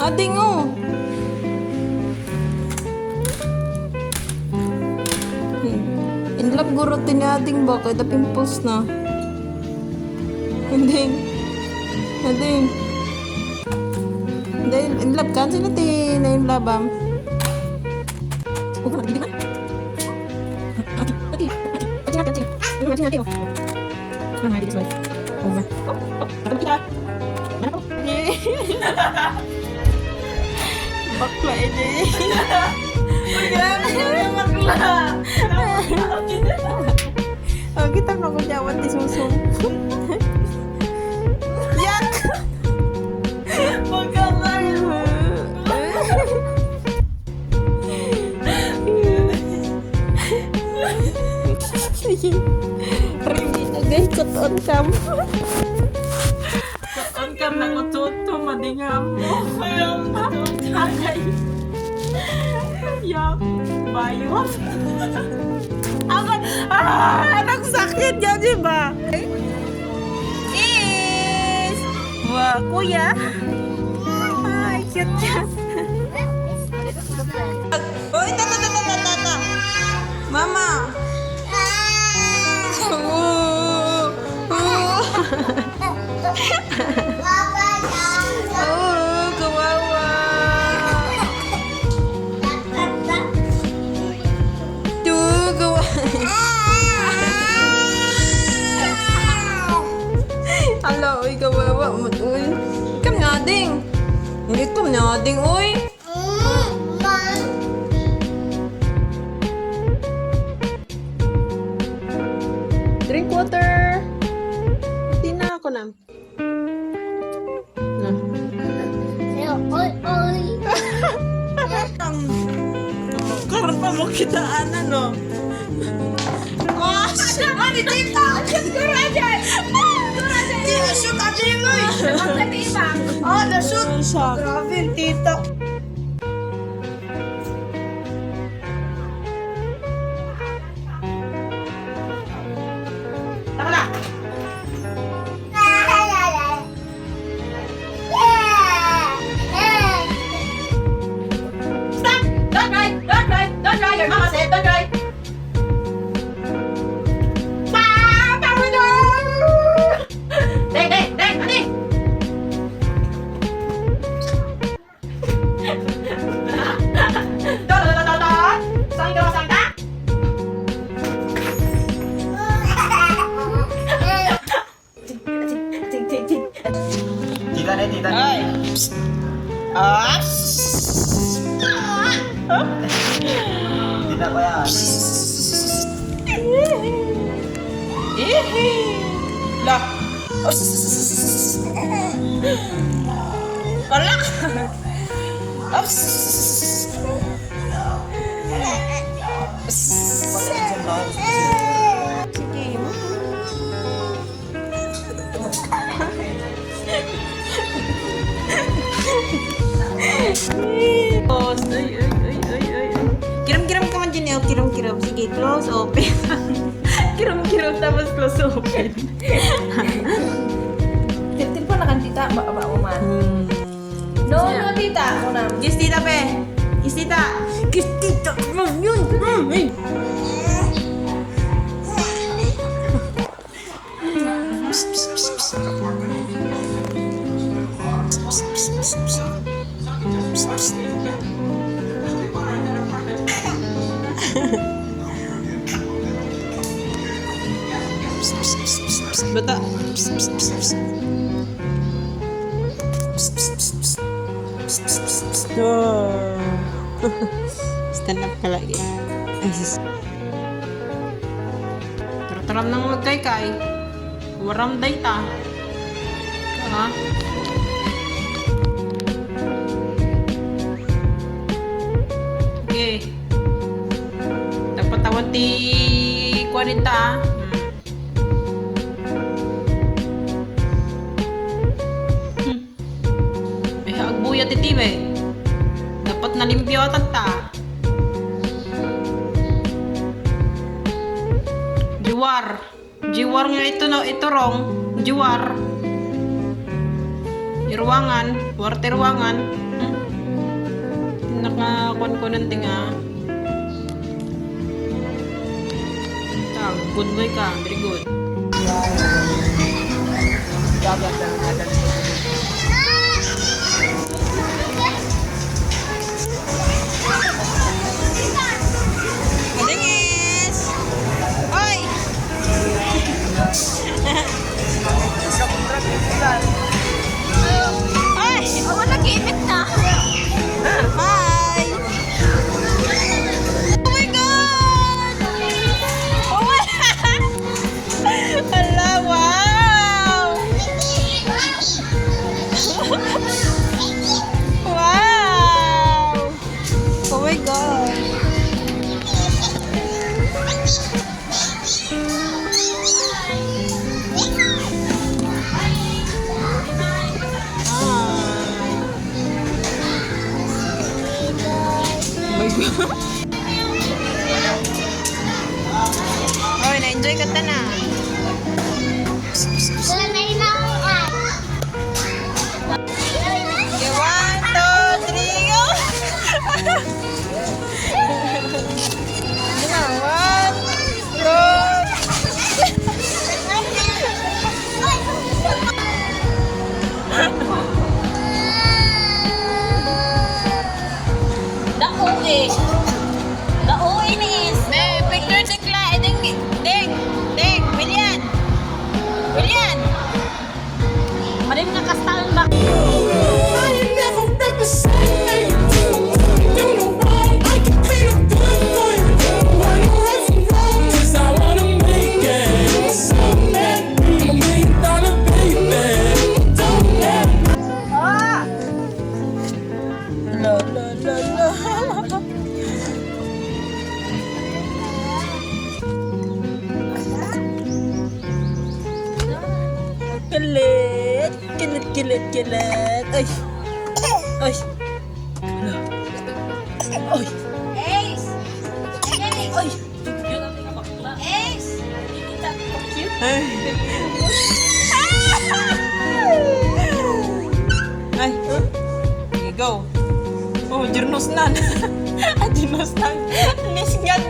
Ading oh. In love guro tinading ba kaya pimples na. Ading. Ading. Dahil in love kan sila ti na in love am. Oh, hindi man. Okay. Ati. Mana di slide. Over. Takot kita. Mana ko? Bakla ini. Bakla. Oh, kita mau jawab di susu. Yak. Bakla. Rini na guys, cut-on cam. Cut-on cam na ututo, madingam mo. Ayang tagay. Yak, bayo. Ako, nagsakit yan, di ba? Is! Wah, kuya. Ay, cute yan. Uy, tata. Mama. Kawawa. Tuh, kawawa. Hala, uy, kawawa. Uy, kam nyading. Hindi kam nyading, uy. Drink water. Hindi na ako na. Karoon pa mo kitaan, ano? Oh, ano dito? Gurajan! Shoot at Jiloy! Oh, na-shoot! Grabe, tito. Tama na! Stop! Don't cry! Don't cry! Don't cry! Your mama said don't cry! Tama na! Dek! Ani! Saan ka masangka? Tita nih. Ay! Tita ko yan. Lah! Wala! Sige. Kiram-kiram ka man dyan, El. Kiram-kiram. Sige, close, open. Kiram-kiram tapos close, open. Telepon na kan tita, ba uman. No, tita, una. Kiss tita, pe. Kiss tita. Kiss tita. Yun. Bata. Stand up ka lagi. Taram nang magkay-kay. Waram day ta. Ha? Okay. Dapat tawad ti 40 ah. Agbuya titibe. Dapat nalimpyo ta. Jiwar nga ito no, ito rong. Jiwar. Irwangan. Warte irwangan. Nakakuan ko ng tinga. Good boy ka. Very good. Madingis! Oy! Ay! Ako nag-imit na. Hi! Oh my God! Oh my Hala, wow! Wow! Oh my God! Oh, na-enjoy ka ta na. Okay, 1, 2, 3, go! Yun na, 1, 2. Dako eh. Dako inis. May picture tikla. Ding, William. William. Marim nga kastaan ba? La, la, la, la. Kilit. Kilit. Ay. Ay. Hala. Ay. Ace! Ay. Ace! Ay. Ay. Here you go. Oh, jirnos nan. Jirnos nan. Nisgan.